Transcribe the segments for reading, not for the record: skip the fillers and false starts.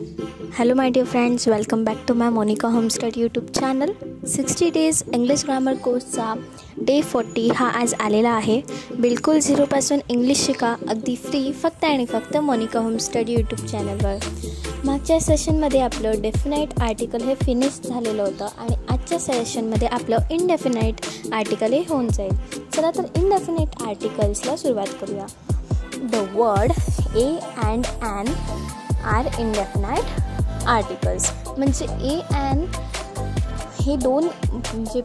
Hello my dear friends, welcome back to my Monica Homestead YouTube channel. 60 days English grammar कोर्सचा day 40 हा आज आलेला आहे. बिलकुल झिरोपासून इंग्लिश शिका अगदी फ्री फक्त आणि फक्त मोनिका होमस्टेड यूट्यूब चॅनलवर. मागच्या सेशनमध्ये आपलं डेफिनाईट आर्टिकल हे फिनिश झालेलं होतं आणि आजच्या सेशनमध्ये आपलं इनडेफिनाईट आर्टिकल हे होऊन जाईल. चला तर इनडेफिनाईट आर्टिकल्सला सुरुवात करूया. The word a and an are indefinite articles. म्हणजे ए ॲन हे दोन जे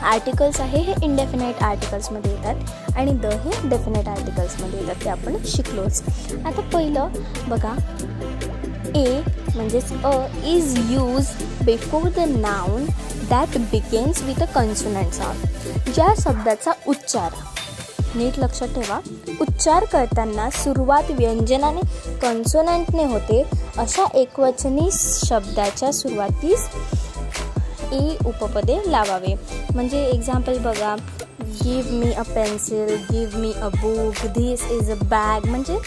आर्टिकल्स आहे हे इनडेफिनाईट आर्टिकल्समध्ये येतात आणि द हे डेफिनाईट आर्टिकल्समध्ये येतात. ते आपण शिकलोच. आता पहिलं बघा, ए म्हणजेच a is use before the noun that begins with a consonant sound. ज्या शब्दाचा उच्चार, नीट लक्षात ठेवा, उच्चार करताना सुरुवात व्यंजनाने कन्सोनंटने होते अशा एकवचनी शब्दाच्या सुरुवातीस ए उपपदे लावावे. म्हणजे एक्झाम्पल बघा, give me a pencil, give me a book, this is a bag, म्हणजे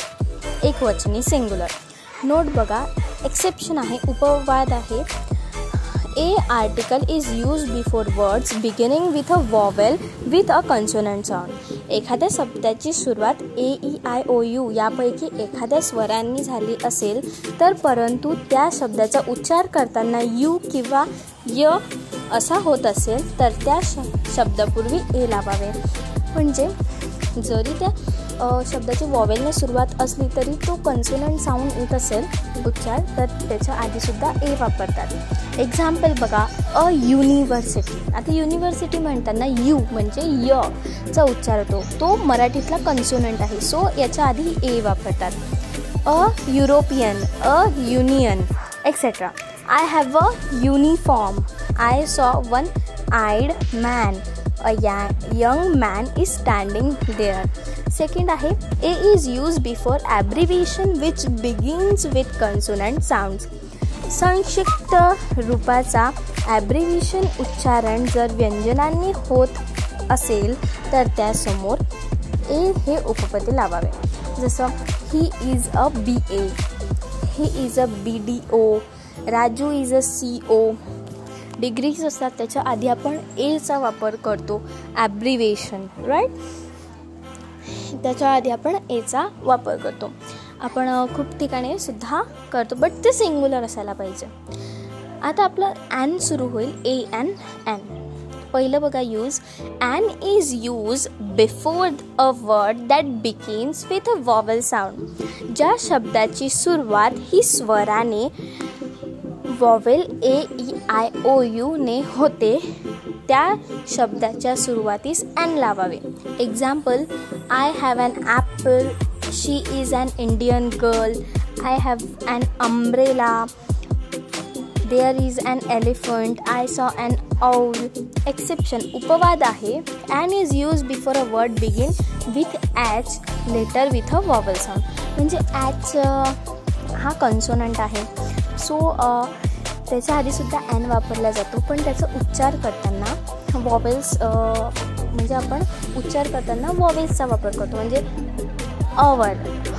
एकवचनी सिंग्युलर. नोट बघा, एक्सेप्शन आहे, उपवाद आहे. A article is use before words beginning with a vowel with a consonant sound. एखाद्या शब्दाची सुरुवात A E I O U यापैकी एखाद्या स्वरांनी झाली असेल तर, परंतु त्या शब्दाचा उच्चार करताना यू किंवा य असा होत असेल तर त्या शब्दापूर्वी ए लावावे. म्हणजे जरी त्या शब्दाची वॉवेलने सुरुवात असली तरी तो कन्सोनंट साऊंड येत असेल उच्चार, तर त्याच्या आधीसुद्धा ए वापरतात. एक्झाम्पल बघा, अ युनिव्हर्सिटी. आता युनिव्हर्सिटी म्हणताना यू म्हणजे य चा उच्चार होतो, तो मराठीतला कन्सोनंट आहे, सो याच्या आधी ए वापरतात. A European, a union etcetera. I have a uniform, I saw one eyed man, a young man is standing there. Second आहे, A is use before abbreviation which begins with consonant sounds. संक्षिप्त रूपाचा ॲब्रिव्हिएशन उच्चारण जर व्यंजनांनी होत असेल तर त्यासमोर ए हे उपपदे लावावे. जसं he is a B A, he is a B D O, Raju is a C O. Degrees असतात त्याच्या आधी आपण एचा वापर करतो ॲब्रिव्हिएशन, राईट. त्याच्या आधी आपण एचा वापर करतो. आपण खूप ठिकाणी सुद्धा करतो, बट ते सिंग्युलर असायला पाहिजे. आता आपलं ॲन सुरू होईल. A an an. पहिलं बघा, use. An is use before a word that begins with a vowel sound. ज्या शब्दाची सुरुवात ही स्वराने vowel A E I O U ने होते त्या शब्दाच्या सुरुवातीस ॲन लावावे. Example, I have an apple, she is an Indian girl, I have an umbrella, there is an elephant, I saw an owl. Exception, उपवाद आहे. An is use before a word begin with H letter with a vowel sound. म्हणजे H हा कन्सोनंट आहे, so त्याच्या आधीसुद्धा and वापरला जातो, पण त्याचा उच्चार करताना वॉवेल्स म्हणजे आपण उच्चार करताना वॉवेल्सचा वापर करतो. म्हणजे अवर,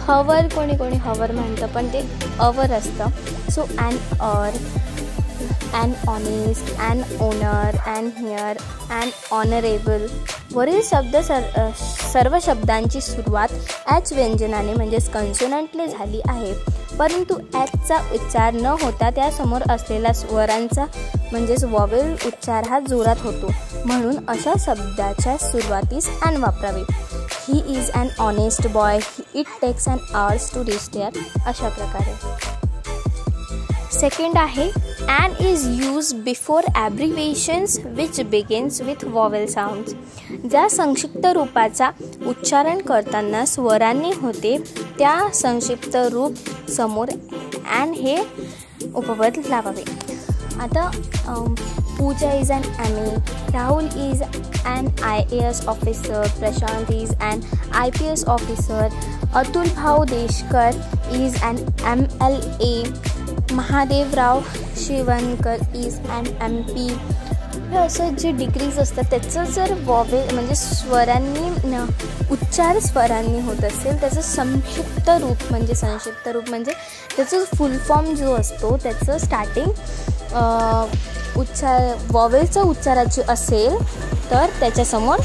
हवर, कोणी कोणी हवर म्हणतं पण ते अवर असतं. So an hour, an honest, an honour, an heir, an honourable. वरील शब्द सर्व शब्दांची सुरुवात ॲच व्यंजनाने म्हणजेच कन्सोनंटने झाली आहे, परंतु ॲचचा उच्चार न होता त्यासमोर असलेला स्वरांचा म्हणजेच वॉवेल उच्चार हा जोरात होतो, म्हणून अशा शब्दाच्या सुरुवातीस ॲन वापरावे. He is an honest boy, it takes an hours to reach there. अशा प्रकारे. सेकंड आहे, an is use before abbreviations which begins with vowel sounds. ज्या संक्षिप्त रूपाचा उच्चारण करताना स्वरांनी होते त्या संक्षिप्त रूप समोर ॲन हे उपपद लावावे. आता Pooja is an MA., Rahul is an IAS officer, Prashant is an IPS officer, Atul Bhau Deshkar is an MLA, Mahadevrao Shivankar is an MP, हे असं जे डिग्रीज असतात त्याचं जर वॉवेल म्हणजे स्वरांनी उच्चार स्वरांनी होत असेल त्याचं संक्षिप्त रूप म्हणजे त्याचं फुल फॉर्म जो असतो त्याचं स्टार्टिंग वॉवेलचं उच्चाराची असेल तर त्याच्यासमोर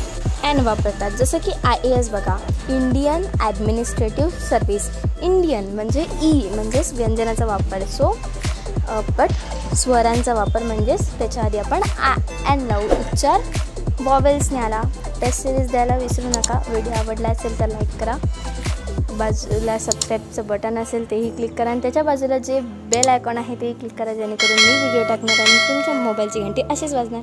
एन वापरतात. जसं की IAS बघा, इंडियन ॲडमिनिस्ट्रेटिव्ह सर्व्हिस. इंडियन म्हणजे ई म्हणजेच व्यंजनाचा वापर. सो बट स्वरांचा वापर म्हणजेच त्याच्या आधी आपण एन लावू. उच्चार वॉवेल्सने आला. टेस्ट सिरीज द्यायला विसरू नका. व्हिडिओ आवडला असेल तर लाईक करा. बाजूला सबस्क्राईबचं बटन असेल तेही क्लिक करा आणि त्याच्या बाजूला जे बेल आयकॉन आहे तेही क्लिक करा जेणेकरून मी व्हिडिओ टाकणार आणि तुमच्या मोबाईलची घंटी अशीच वाजणार.